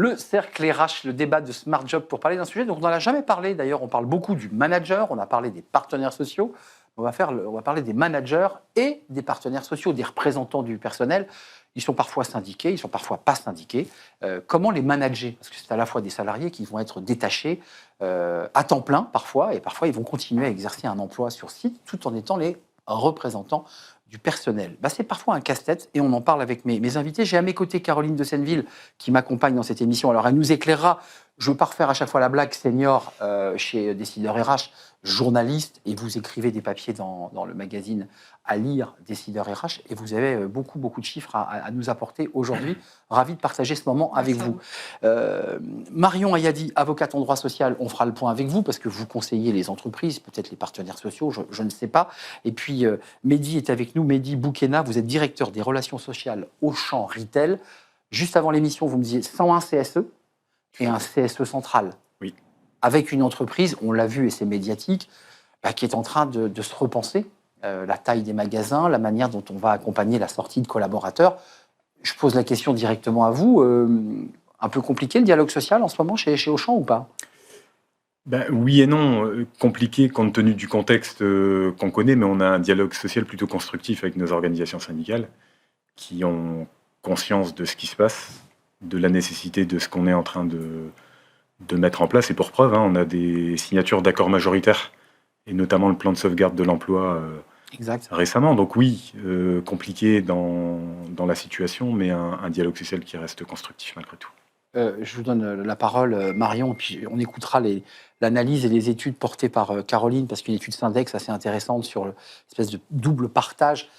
le cercle RH, le débat de Smart Job pour parler d'un sujet dont on n'en a jamais parlé. D'ailleurs, on parle beaucoup du manager, on a parlé des partenaires sociaux. On va parler des managers et des partenaires sociaux, des représentants du personnel. Ils sont parfois syndiqués, ils sont parfois pas syndiqués. Comment les manager? Parce que c'est à la fois des salariés qui vont être détachés à temps plein parfois, et parfois ils vont continuer à exercer un emploi sur site tout en étant les représentants du personnel. C'est parfois un casse-tête et on en parle avec mes invités. J'ai à mes côtés Caroline de Senneville qui m'accompagne dans cette émission. Alors elle nous éclairera. Je ne veux pas refaire à chaque fois la blague, senior chez Décideur RH, journaliste, et vous écrivez des papiers dans le magazine à lire, Décideur RH, et vous avez beaucoup de chiffres à nous apporter aujourd'hui. Ravi de partager ce moment avec vous. Marion Ayadi, avocate en droit social, on fera le point avec vous, parce que vous conseillez les entreprises, peut-être les partenaires sociaux, je ne sais pas. Et puis, Mehdi est avec nous, Mehdi Boukena, vous êtes directeur des relations sociales Auchan Retail. Juste avant l'émission, vous me disiez 101 CSE, et un CSE central, oui, avec une entreprise, on l'a vu et c'est médiatique, qui est en train de se repenser, la taille des magasins, la manière dont on va accompagner la sortie de collaborateurs. Je pose la question directement à vous, un peu compliqué le dialogue social en ce moment chez Auchan ou pas? Oui et non, compliqué compte tenu du contexte qu'on connaît, mais on a un dialogue social plutôt constructif avec nos organisations syndicales qui ont conscience de ce qui se passe, de la nécessité de ce qu'on est en train de mettre en place. Et pour preuve, on a des signatures d'accords majoritaires, et notamment le plan de sauvegarde de l'emploi récemment. Donc oui, compliqué dans la situation, mais un dialogue social qui reste constructif malgré tout. Je vous donne la parole, Marion, puis on écoutera l'analyse et les études portées par Caroline, parce qu'une étude Syndex assez intéressante sur l'espèce de double partage.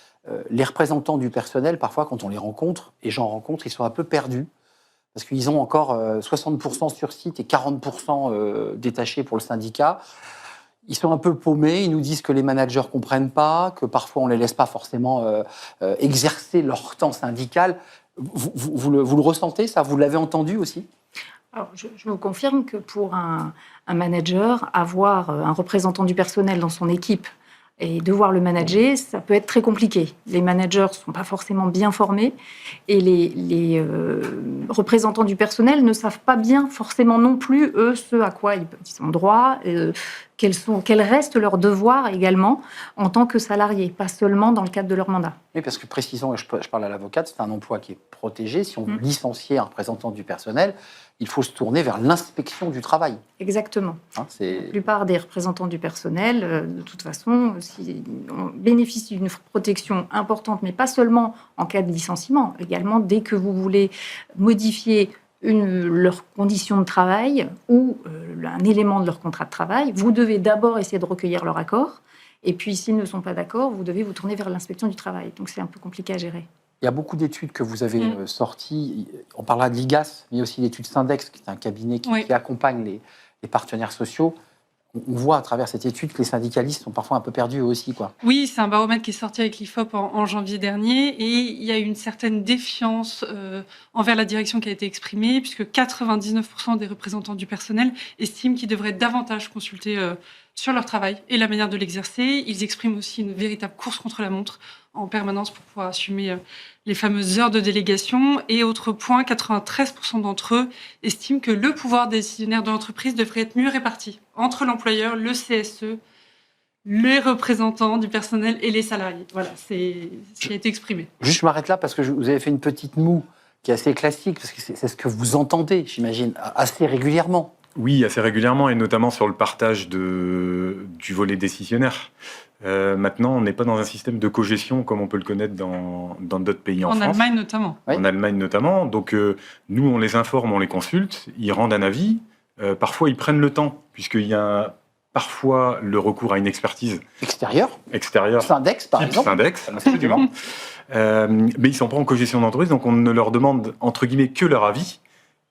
Les représentants du personnel, parfois, quand on les rencontre, et j'en rencontre, ils sont un peu perdus, parce qu'ils ont encore 60% sur site et 40% détachés pour le syndicat. Ils sont un peu paumés, ils nous disent que les managers ne comprennent pas, que parfois on ne les laisse pas forcément exercer leur temps syndical. Vous le ressentez, ça? Vous l'avez entendu aussi? Alors, je vous confirme que pour un manager, avoir un représentant du personnel dans son équipe et devoir le manager, ça peut être très compliqué. Les managers ne sont pas forcément bien formés et les représentants du personnel ne savent pas bien forcément non plus, eux, ce à quoi ils ont droit, quels restent leurs devoirs également en tant que salariés, pas seulement dans le cadre de leur mandat. Oui, parce que précisons, je parle à l'avocate, c'est un emploi qui est protégé. Si on veut licencier un représentant du personnel, il faut se tourner vers l'inspection du travail. Exactement. La plupart des représentants du personnel, de toute façon, on bénéficie d'une protection importante, mais pas seulement en cas de licenciement, également dès que vous voulez modifier leurs conditions de travail ou un élément de leur contrat de travail, vous devez d'abord essayer de recueillir leur accord. Et puis, s'ils ne sont pas d'accord, vous devez vous tourner vers l'inspection du travail. Donc, c'est un peu compliqué à gérer. Il y a beaucoup d'études que vous avez sorties. On parlera de l'IGAS, mais aussi l'étude Syndex, qui est un cabinet qui accompagne les partenaires sociaux. On voit à travers cette étude que les syndicalistes sont parfois un peu perdus eux aussi, quoi. Oui, c'est un baromètre qui est sorti avec l'IFOP en janvier dernier, et il y a une certaine défiance envers la direction qui a été exprimée, puisque 99% des représentants du personnel estiment qu'ils devraient davantage consulter sur leur travail et la manière de l'exercer. Ils expriment aussi une véritable course contre la montre en permanence pour pouvoir assumer les fameuses heures de délégation. Et autre point, 93% d'entre eux estiment que le pouvoir décisionnaire de l'entreprise devrait être mieux réparti entre l'employeur, le CSE, les représentants du personnel et les salariés. Voilà, c'est ce qui a été exprimé. Juste, je m'arrête là parce que vous avez fait une petite moue qui est assez classique, parce que c'est ce que vous entendez, j'imagine, assez régulièrement. Oui, assez régulièrement, et notamment sur le partage du volet décisionnaire. Maintenant, on n'est pas dans un système de cogestion comme on peut le connaître dans d'autres pays en France. En Allemagne notamment. Oui. En Allemagne notamment. Donc, nous, on les informe, on les consulte, ils rendent un avis. Parfois, ils prennent le temps, puisqu'il y a parfois le recours à une expertise extérieure. Syndex, par exemple. Syndex, absolument. Mais ils ne sont pas en cogestion d'entreprise, donc on ne leur demande, entre guillemets, que leur avis.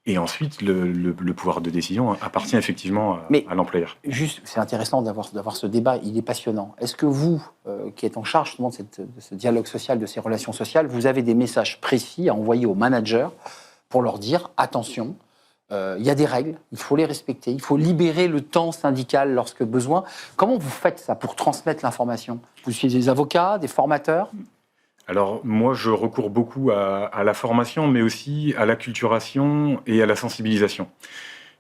Et ensuite, le pouvoir de décision appartient effectivement à l'employeur. Juste, c'est intéressant d'avoir ce débat, il est passionnant. Est-ce que vous, qui êtes en charge justement de ce dialogue social, de ces relations sociales, vous avez des messages précis à envoyer aux managers pour leur dire « attention, il y a des règles, il faut les respecter, il faut libérer le temps syndical lorsque besoin ». Comment vous faites ça pour transmettre l'information? Vous utilisez des avocats, des formateurs? Alors, moi, je recours beaucoup à la formation, mais aussi à l'acculturation et à la sensibilisation.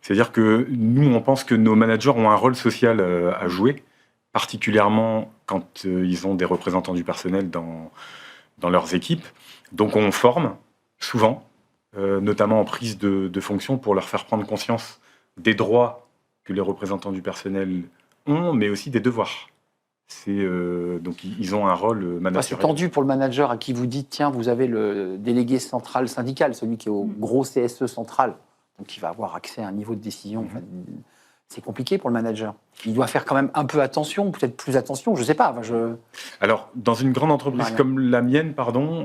C'est-à-dire que nous, on pense que nos managers ont un rôle social à jouer, particulièrement quand ils ont des représentants du personnel dans leurs équipes. Donc, on forme souvent, notamment en prise de fonction, pour leur faire prendre conscience des droits que les représentants du personnel ont, mais aussi des devoirs. Donc, ils ont un rôle managérial. C'est tendu pour le manager à qui vous dites, tiens, vous avez le délégué central syndical, celui qui est au gros CSE central, donc qui va avoir accès à un niveau de décision. Enfin, c'est compliqué pour le manager. Il doit faire quand même un peu attention, peut-être plus attention, je ne sais pas. Alors, dans une grande entreprise comme la mienne,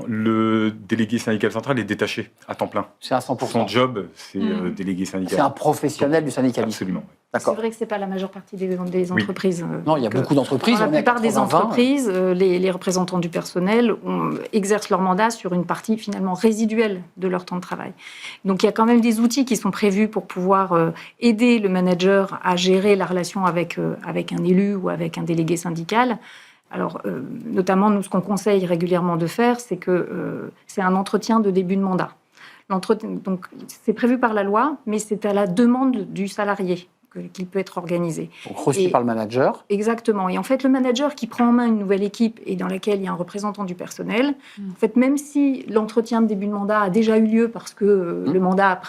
le délégué syndical central est détaché à temps plein. C'est à 100%. Son job, c'est délégué syndical. C'est un professionnel du syndicalisme. Absolument. C'est vrai que ce n'est pas la majeure partie des entreprises. Non, il y a beaucoup d'entreprises. Dans la plupart des entreprises, les représentants du personnel exercent leur mandat sur une partie finalement résiduelle de leur temps de travail. Donc il y a quand même des outils qui sont prévus pour pouvoir aider le manager à gérer la relation avec un élu ou avec un délégué syndical. Alors, notamment, nous, ce qu'on conseille régulièrement de faire, c'est que c'est un entretien de début de mandat. Donc, c'est prévu par la loi, mais c'est à la demande du salarié qu'il peut être organisé. Donc reçu par le manager. Exactement. Et en fait, le manager qui prend en main une nouvelle équipe et dans laquelle il y a un représentant du personnel, en fait, même si l'entretien de début de mandat a déjà eu lieu parce que le mandat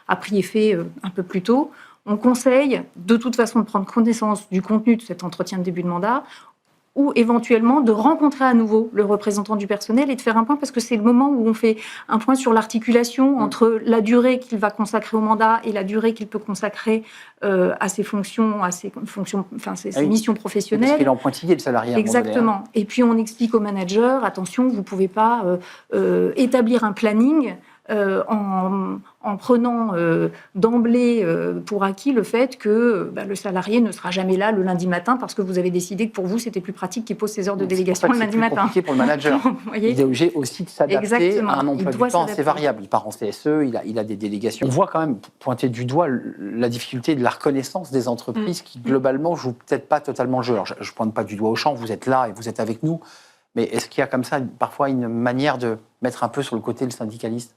a pris effet un peu plus tôt, on conseille de toute façon de prendre connaissance du contenu de cet entretien de début de mandat ou éventuellement de rencontrer à nouveau le représentant du personnel et de faire un point, parce que c'est le moment où on fait un point sur l'articulation entre la durée qu'il va consacrer au mandat et la durée qu'il peut consacrer à ses fonctions, ses missions professionnelles. Parce qu'il est en pointillé, le salarié. Exactement. Et puis on explique au manager, attention, vous ne pouvez pas établir un planning en prenant d'emblée pour acquis le fait que le salarié ne sera jamais là le lundi matin parce que vous avez décidé que pour vous, c'était plus pratique qu'il pose ses heures de délégation le lundi matin. C'est compliqué pour le manager. Il est obligé aussi de s'adapter à un emploi du temps assez variable. Il part en CSE, il a des délégations. On voit quand même pointer du doigt la difficulté de la reconnaissance des entreprises qui, globalement, jouent peut-être pas totalement le jeu. Alors, je ne pointe pas du doigt au champ, vous êtes là et vous êtes avec nous, mais est-ce qu'il y a comme ça parfois une manière de mettre un peu sur le côté le syndicaliste ?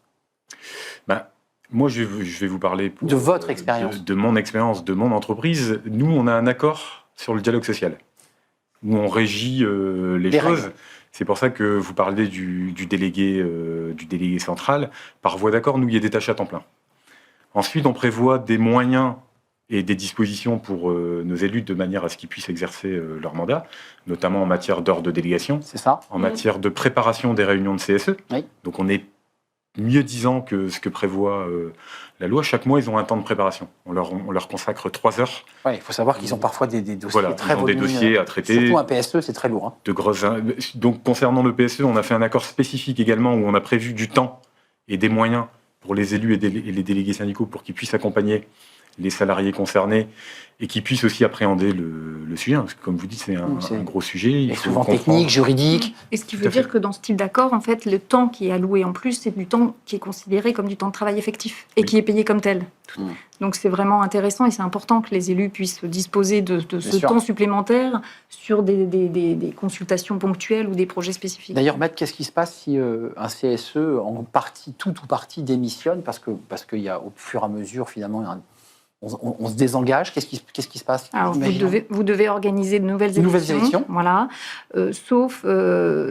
Moi, je vais vous parler de votre expérience, de mon expérience, de mon entreprise. Nous, on a un accord sur le dialogue social, où on régit les choses. Règles. C'est pour ça que vous parlez du délégué central. Par voie d'accord, nous, il y a des tâches à temps plein. Ensuite, on prévoit des moyens et des dispositions pour nos élus de manière à ce qu'ils puissent exercer leur mandat, notamment en matière d'heures de délégation, en matière de préparation des réunions de CSE. Oui. Donc, on est mieux disant que ce que prévoit la loi. Chaque mois, ils ont un temps de préparation. On leur consacre 3 heures. Ouais, il faut savoir qu'ils ont parfois des dossiers très des dossiers à traiter. Surtout un PSE, c'est très lourd. Donc, concernant le PSE, on a fait un accord spécifique également où on a prévu du temps et des moyens pour les élus et les délégués syndicaux pour qu'ils puissent accompagner les salariés concernés et qui puissent aussi appréhender le sujet, parce que comme vous dites, c'est un gros sujet. Et souvent technique, juridique. Et ce qui veut dire que dans ce type d'accord, en fait, le temps qui est alloué en plus, c'est du temps qui est considéré comme du temps de travail effectif et qui est payé comme tel. Donc c'est vraiment intéressant et c'est important que les élus puissent disposer de ce temps supplémentaire sur des consultations ponctuelles ou des projets spécifiques. D'ailleurs, Maître, qu'est-ce qui se passe si un CSE, en partie, tout ou partie, démissionne parce qu'il y a au fur et à mesure, finalement, on se désengage. Qu'est-ce qui se passe? Alors, vous devez organiser de nouvelles élections. Voilà. Sauf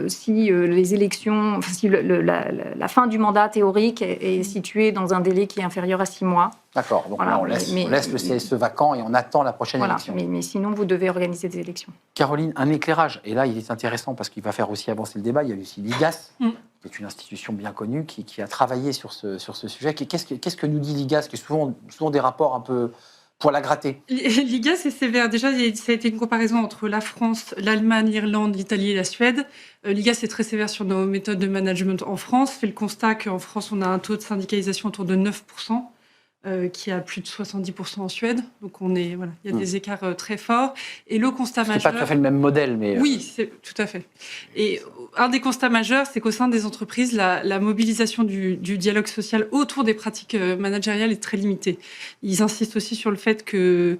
si les élections, si la fin du mandat théorique est située dans un délai qui est inférieur à 6 mois. D'accord. Donc là, on laisse le CSE vacant et on attend la prochaine élection. Mais sinon, vous devez organiser des élections. Caroline, un éclairage. Et là, il est intéressant parce qu'il va faire aussi avancer le débat. Il y a aussi l'IGAS, qui est une institution bien connue, qui a travaillé sur ce sujet. Qu'est-ce que nous dit l'IGAS, qui est souvent des rapports un peu poil à gratter? L'IGAS, c'est sévère. Déjà, ça a été une comparaison entre la France, l'Allemagne, l'Irlande, l'Italie et la Suède. L'IGAS est très sévère sur nos méthodes de management en France. Fait le constat qu'en France, on a un taux de syndicalisation autour de 9%. Qui a plus de 70% en Suède. Donc, il y a des écarts très forts. Et le constat majeur... C'est pas tout à fait le même modèle, mais... Oui, c'est tout à fait. Et un des constats majeurs, c'est qu'au sein des entreprises, la mobilisation du dialogue social autour des pratiques managériales est très limitée. Ils insistent aussi sur le fait que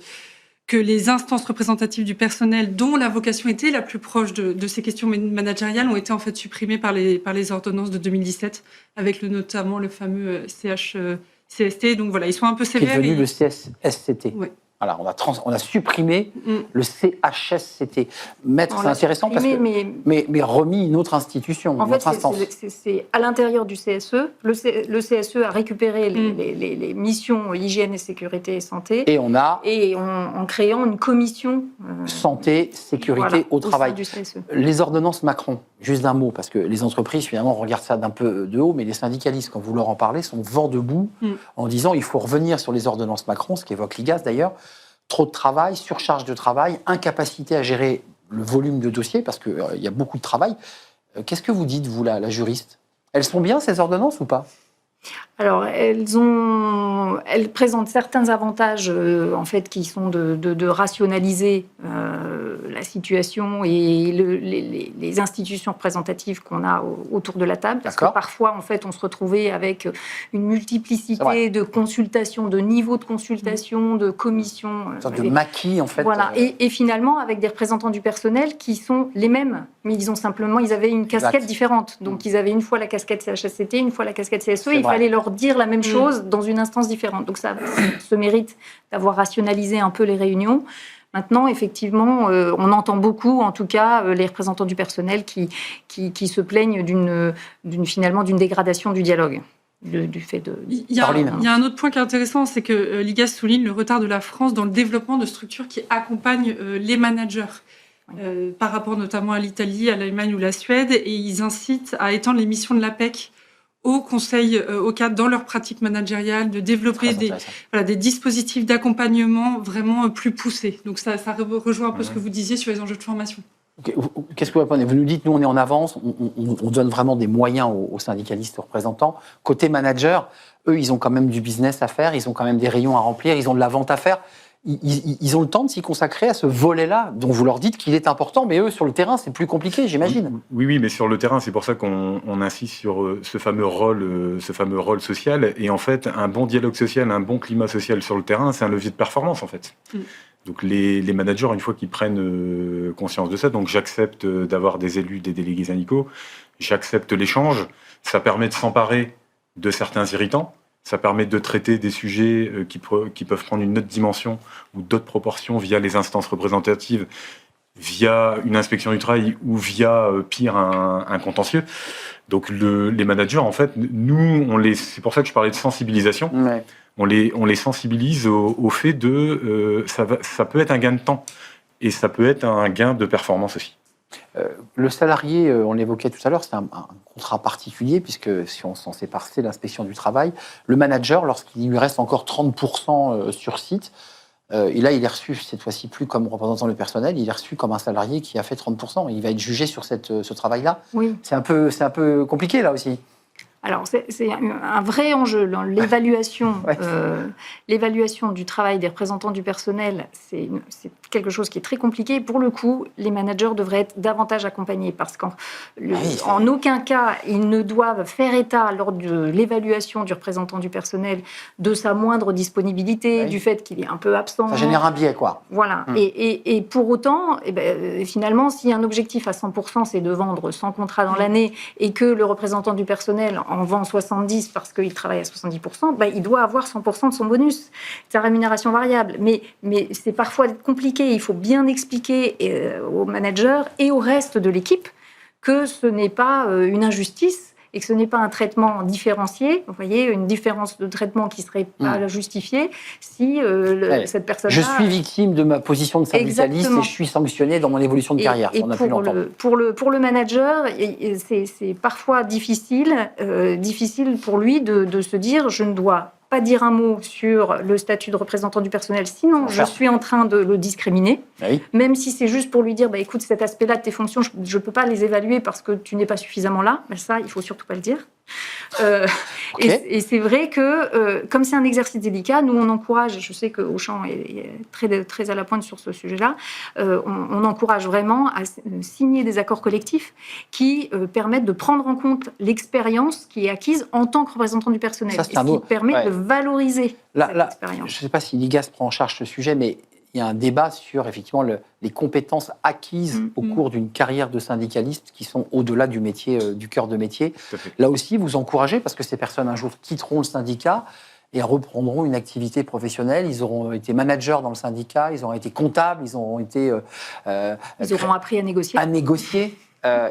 que les instances représentatives du personnel, dont la vocation était la plus proche de ces questions managériales, ont été en fait supprimées par les ordonnances de 2017, avec notamment le fameux CST. Donc voilà, ils sont un peu Qui est sévères. devenu le CSST. Ouais. Voilà, on a supprimé le CHSCT. Maître, c'est intéressant parce que mais remis une autre institution, en une fait, autre instance. c'est à l'intérieur du CSE. Le CSE a récupéré les missions hygiène et sécurité et santé. Et on a en créant une commission santé, sécurité au travail. sein du CSE. Les ordonnances Macron, juste d'un mot, parce que les entreprises finalement regardent ça d'un peu de haut, mais les syndicalistes, quand vous leur en parlez, sont vent debout en disant il faut revenir sur les ordonnances Macron, ce qu'évoque l'IGAS d'ailleurs. Trop de travail, surcharge de travail, incapacité à gérer le volume de dossiers, parce qu'il y a beaucoup de travail. Qu'est-ce que vous dites, vous, la juriste? Elles sont bien, ces ordonnances, ou pas? Alors, elles présentent certains avantages, en fait, qui sont de rationaliser la situation et les institutions représentatives qu'on a autour de la table. Parce que parfois, en fait, on se retrouvait avec une multiplicité de consultations, de niveaux de consultation, de commissions. Une sorte de maquis, en fait. Voilà, et finalement, avec des représentants du personnel qui sont les mêmes, mais ils avaient une casquette différente. Donc, ils avaient une fois la casquette CHSCT, une fois la casquette CSE, il fallait leur dire la même chose dans une instance différente. Donc, ça se mérite d'avoir rationalisé un peu les réunions. Maintenant, effectivement, on entend beaucoup, en tout cas, les représentants du personnel qui se plaignent finalement d'une dégradation du dialogue. Du fait de... Il y a un autre point qui est intéressant, c'est que l'IGAS souligne le retard de la France dans le développement de structures qui accompagnent les managers. Par rapport notamment à l'Italie, à l'Allemagne ou la Suède, et ils incitent à étendre les missions de l'APEC au conseil, au cadre, dans leur pratique managériale, de développer des dispositifs d'accompagnement vraiment plus poussés. Donc ça rejoint un peu ce que vous disiez sur les enjeux de formation. Qu'est-ce que vous répondez? Vous nous dites, nous, on est en avance, on donne vraiment des moyens aux syndicalistes, aux représentants. Côté manager, eux, ils ont quand même du business à faire, ils ont quand même des rayons à remplir, ils ont de la vente à faire. Ils ont le temps de s'y consacrer à ce volet-là, dont vous leur dites qu'il est important, mais eux, sur le terrain, c'est plus compliqué, j'imagine. Oui, mais sur le terrain, c'est pour ça qu'on insiste sur ce fameux rôle social. Et en fait, un bon dialogue social, un bon climat social sur le terrain, c'est un levier de performance, en fait. Donc les managers, une fois qu'ils prennent conscience de ça, donc j'accepte d'avoir des élus, des délégués syndicaux, j'accepte l'échange, ça permet de s'emparer de certains irritants. Ça permet de traiter des sujets qui peuvent prendre une autre dimension ou d'autres proportions via les instances représentatives, via une inspection du travail ou via, pire, un contentieux. Donc les managers, en fait, nous, c'est pour ça que je parlais de sensibilisation. Ouais. On les sensibilise au fait de... ça peut être un gain de temps et ça peut être un gain de performance aussi. Le salarié, on l'évoquait tout à l'heure, c'est un contrat particulier, puisque si on s'en sépare, c'est l'inspection du travail. Le manager, lorsqu'il lui reste encore 30% sur site, et là, il est reçu cette fois-ci plus comme représentant du personnel, il est reçu comme un salarié qui a fait 30%. Il va être jugé sur ce travail-là. Oui. C'est un peu compliqué, là aussi. Alors, c'est un vrai enjeu. L'évaluation, l'évaluation du travail des représentants du personnel, c'est quelque chose qui est très compliqué. Pour le coup, les managers devraient être davantage accompagnés parce qu'en aucun cas, ils ne doivent faire état, lors de l'évaluation du représentant du personnel, de sa moindre disponibilité, du fait qu'il est un peu absent. Ça génère un biais, quoi. Voilà. Et pour autant, finalement, si un objectif à 100%, c'est de vendre 100 contrats dans l'année et que le représentant du personnel en vend 70 parce qu'il travaille à 70%, il doit avoir 100% de son bonus, sa rémunération variable. Mais c'est parfois compliqué. Il faut bien expliquer aux managers et au reste de l'équipe que ce n'est pas une injustice et que ce n'est pas un traitement différencié. Vous voyez, une différence de traitement qui ne serait pas justifiée si cette personne-là... Je suis victime de ma position de syndicaliste et je suis sanctionné dans mon évolution de carrière. Et pour le manager, c'est parfois difficile pour lui de se dire « je ne dois pas dire un mot sur le statut de représentant du personnel, sinon je suis en train de le discriminer, même si c'est juste pour lui dire écoute, cet aspect-là de tes fonctions, je ne peux pas les évaluer parce que tu n'es pas suffisamment là. » Mais ça, il ne faut surtout pas le dire. Et c'est vrai que, comme c'est un exercice délicat, nous, on encourage, je sais que Auchan est très, très à la pointe sur ce sujet-là, on encourage vraiment à signer des accords collectifs qui permettent de prendre en compte l'expérience qui est acquise en tant que représentant du personnel. Ça, ce qui permet de valoriser cette expérience. Je ne sais pas si l'IGAS prend en charge ce sujet, mais il y a un débat sur effectivement les compétences acquises au cours d'une carrière de syndicaliste qui sont au-delà du métier, du cœur de métier. Tout à fait. Là aussi, vous encouragez parce que ces personnes un jour quitteront le syndicat et reprendront une activité professionnelle. Ils auront été managers dans le syndicat, ils auront été comptables, ils auront été Ils auront appris à négocier.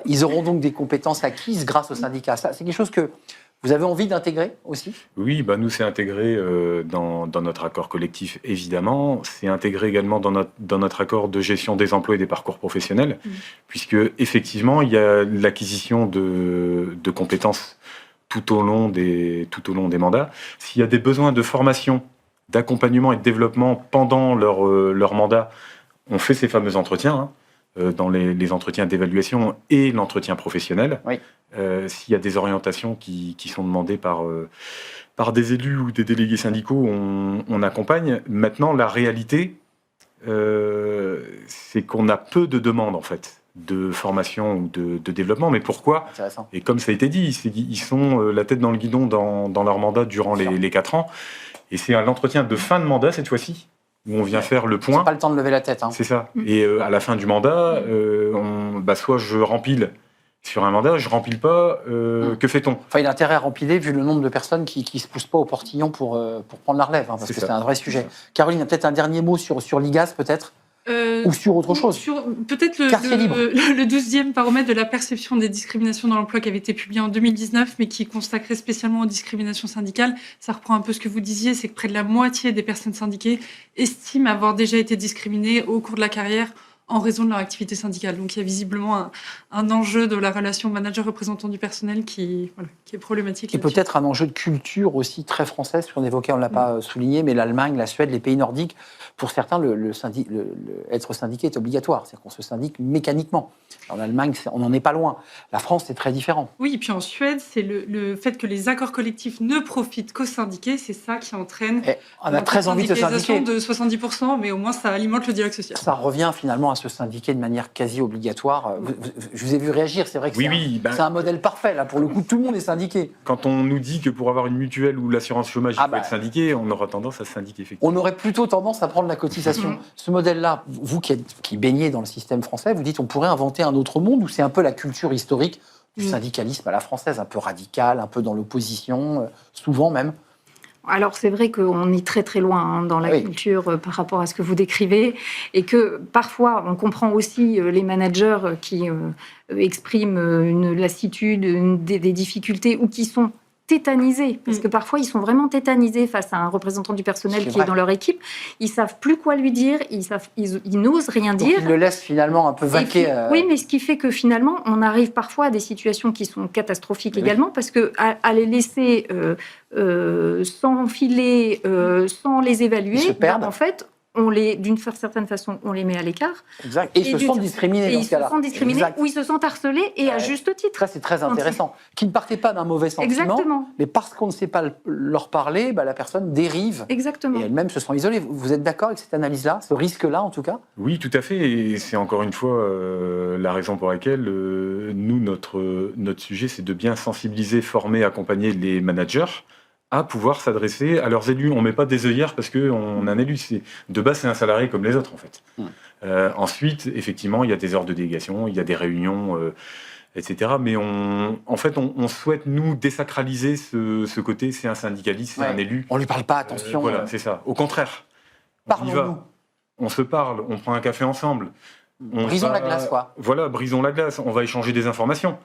Ils auront donc des compétences acquises grâce au syndicat. Ça, c'est quelque chose que vous avez envie d'intégrer aussi? Oui, nous, c'est intégré dans notre accord collectif, évidemment. C'est intégré également dans notre accord de gestion des emplois et des parcours professionnels, puisque, effectivement, il y a l'acquisition de compétences tout au long des mandats. S'il y a des besoins de formation, d'accompagnement et de développement pendant leur mandat, on fait ces fameux entretiens, dans les entretiens d'évaluation et l'entretien professionnel. Oui. S'il y a des orientations qui sont demandées par des élus ou des délégués syndicaux, on accompagne. Maintenant, la réalité, c'est qu'on a peu de demandes, en fait, de formation ou de développement. Mais pourquoi? Intéressant. Et comme ça a été dit, ils sont la tête dans le guidon dans leur mandat durant les 4 ans. Et c'est à l'entretien de fin de mandat, cette fois-ci, où on vient faire le point. C'est pas le temps de lever la tête. C'est ça. Et à la fin du mandat, soit je rempile sur un mandat, je rempile pas, que fait-on? Enfin, il a intérêt à rempiler vu le nombre de personnes qui ne se poussent pas au portillon pour prendre la relève, parce que c'est un vrai sujet. Caroline, peut-être un dernier mot sur l'IGAS, peut-être? Ou sur autre chose? Peut-être le 12e baromètre de la perception des discriminations dans l'emploi qui avait été publié en 2019, mais qui est consacré spécialement aux discriminations syndicales. Ça reprend un peu ce que vous disiez, c'est que près de la moitié des personnes syndiquées estiment avoir déjà été discriminées au cours de la carrière en raison de leur activité syndicale. Donc il y a visiblement un enjeu de la relation manager-représentant du personnel qui est problématique. Et peut-être un enjeu de culture aussi très française, qu'on évoquait, on ne l'a pas souligné, mais l'Allemagne, la Suède, les pays nordiques, pour certains, être syndiqué est obligatoire. C'est-à-dire qu'on se syndique mécaniquement. En Allemagne, on n'en est pas loin. La France, c'est très différent. Oui, et puis en Suède, c'est le fait que les accords collectifs ne profitent qu'aux syndiqués, c'est ça qui entraîne on a très envie de se syndiquer. De 70%, mais au moins ça alimente le dialogue social. Ça revient finalement à se syndiquer de manière quasi obligatoire. Je vous ai vu réagir, c'est vrai que c'est un modèle parfait. Là, pour le coup, tout le monde est syndiqué. Quand on nous dit que pour avoir une mutuelle ou l'assurance chômage, il faut être syndiqué, on aura tendance à se syndiquer, effectivement. On aurait plutôt tendance à prendre la cotisation. Ce modèle-là, vous qui baignez dans le système français, vous dites on pourrait inventer un autre monde où c'est un peu la culture historique du syndicalisme à la française, un peu radical, un peu dans l'opposition, souvent même. Alors c'est vrai qu'on est très très loin dans la culture par rapport à ce que vous décrivez, et que parfois on comprend aussi les managers qui expriment une lassitude, des difficultés, ou qui sont tétanisés, parce que parfois ils sont vraiment tétanisés face à un représentant du personnel qui est dans leur équipe. Ils savent plus quoi lui dire, ils n'osent rien dire. Ils le laissent finalement un peu vaquer. Oui, mais ce qui fait que finalement on arrive parfois à des situations qui sont catastrophiques également, parce que à les laisser s'enfiler, sans les évaluer, en fait, d'une certaine façon, on les met à l'écart. Exact. Et ils se sentent discriminés dans ce cas-là. Ils se sentent discriminés, ou ils se sentent harcelés, et à juste titre. Ça, c'est très intéressant. Qui ne partaient pas d'un mauvais sentiment, mais parce qu'on ne sait pas leur parler, la personne dérive. Exactement. Et elle-même se sent isolée. Vous êtes d'accord avec cette analyse-là, ce risque-là, en tout cas? Oui, tout à fait. Et c'est encore une fois la raison pour laquelle nous, notre sujet, c'est de bien sensibiliser, former, accompagner les managers à pouvoir s'adresser à leurs élus. On ne met pas des œillères parce qu'on a un élu. De base, c'est un salarié comme les autres, en fait. Ensuite, effectivement, il y a des heures de délégation, il y a des réunions, etc. Mais on souhaite, nous, désacraliser ce côté. C'est un syndicaliste, c'est un élu. On ne lui parle pas, attention. Voilà, c'est ça. Au contraire, on y va. On se parle, on prend un café ensemble. Brisons la glace, quoi. Voilà, brisons la glace. On va échanger des informations.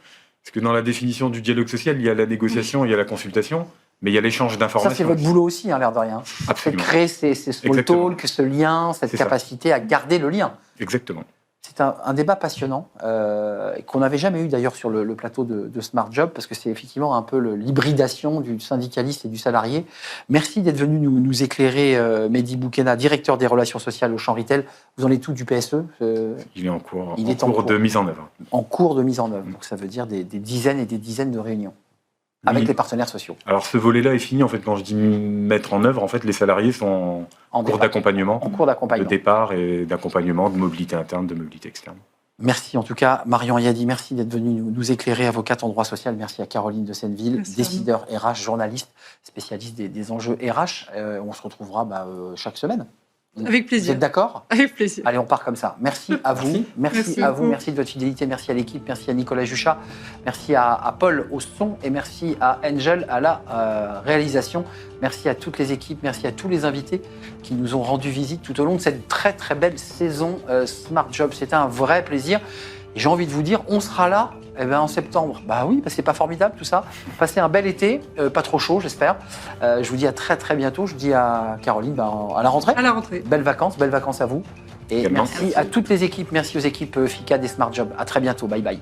Parce que dans la définition du dialogue social, il y a la négociation, il y a la consultation. Mais il y a l'échange d'informations. Ça, c'est votre boulot aussi, l'air de rien. Absolument. C'est créer ces small talk, ce lien, cette capacité à garder le lien. Exactement. C'est un débat passionnant, qu'on n'avait jamais eu d'ailleurs sur le plateau de Smart Job, parce que c'est effectivement un peu l'hybridation du syndicaliste et du salarié. Merci d'être venu nous éclairer, Mehdi Boukhena, directeur des relations sociales au Champ Retail. Vous en êtes tout du PSE? Il est en cours, de mise en œuvre. En cours de mise en œuvre. Donc ça veut dire des dizaines et des dizaines de réunions. Avec les partenaires sociaux. Alors ce volet-là est fini. En fait, quand je dis mettre en œuvre, en fait, les salariés sont en cours d'accompagnement. En cours d'accompagnement. De départ et d'accompagnement, de mobilité interne, de mobilité externe. Merci en tout cas, Marion Yadi, merci d'être venue nous éclairer, avocate en droit social. Merci à Caroline de Senneville, décideur RH, journaliste, spécialiste des enjeux RH. On se retrouvera chaque semaine. Avec Vous plaisir. êtes d'accord? Avec plaisir. Allez, on part comme ça. Merci à vous. Merci à vous. beaucoup. Merci de votre fidélité. Merci à l'équipe. Merci à Nicolas Juchat. Merci à Paul au son. Et merci à Angel à la réalisation. Merci à toutes les équipes. Merci à tous les invités qui nous ont rendu visite tout au long de cette très très belle saison Smart Job. C'était un vrai plaisir. Et j'ai envie de vous dire, on sera là en septembre. Bah oui, parce que c'est pas formidable tout ça. Passez un bel été, pas trop chaud j'espère. Je vous dis à très très bientôt. Je dis à Caroline à la rentrée. À la rentrée. Belles vacances à vous. Et Également. merci à toutes les équipes, merci aux équipes FICA des Smart Jobs. À très bientôt, bye bye.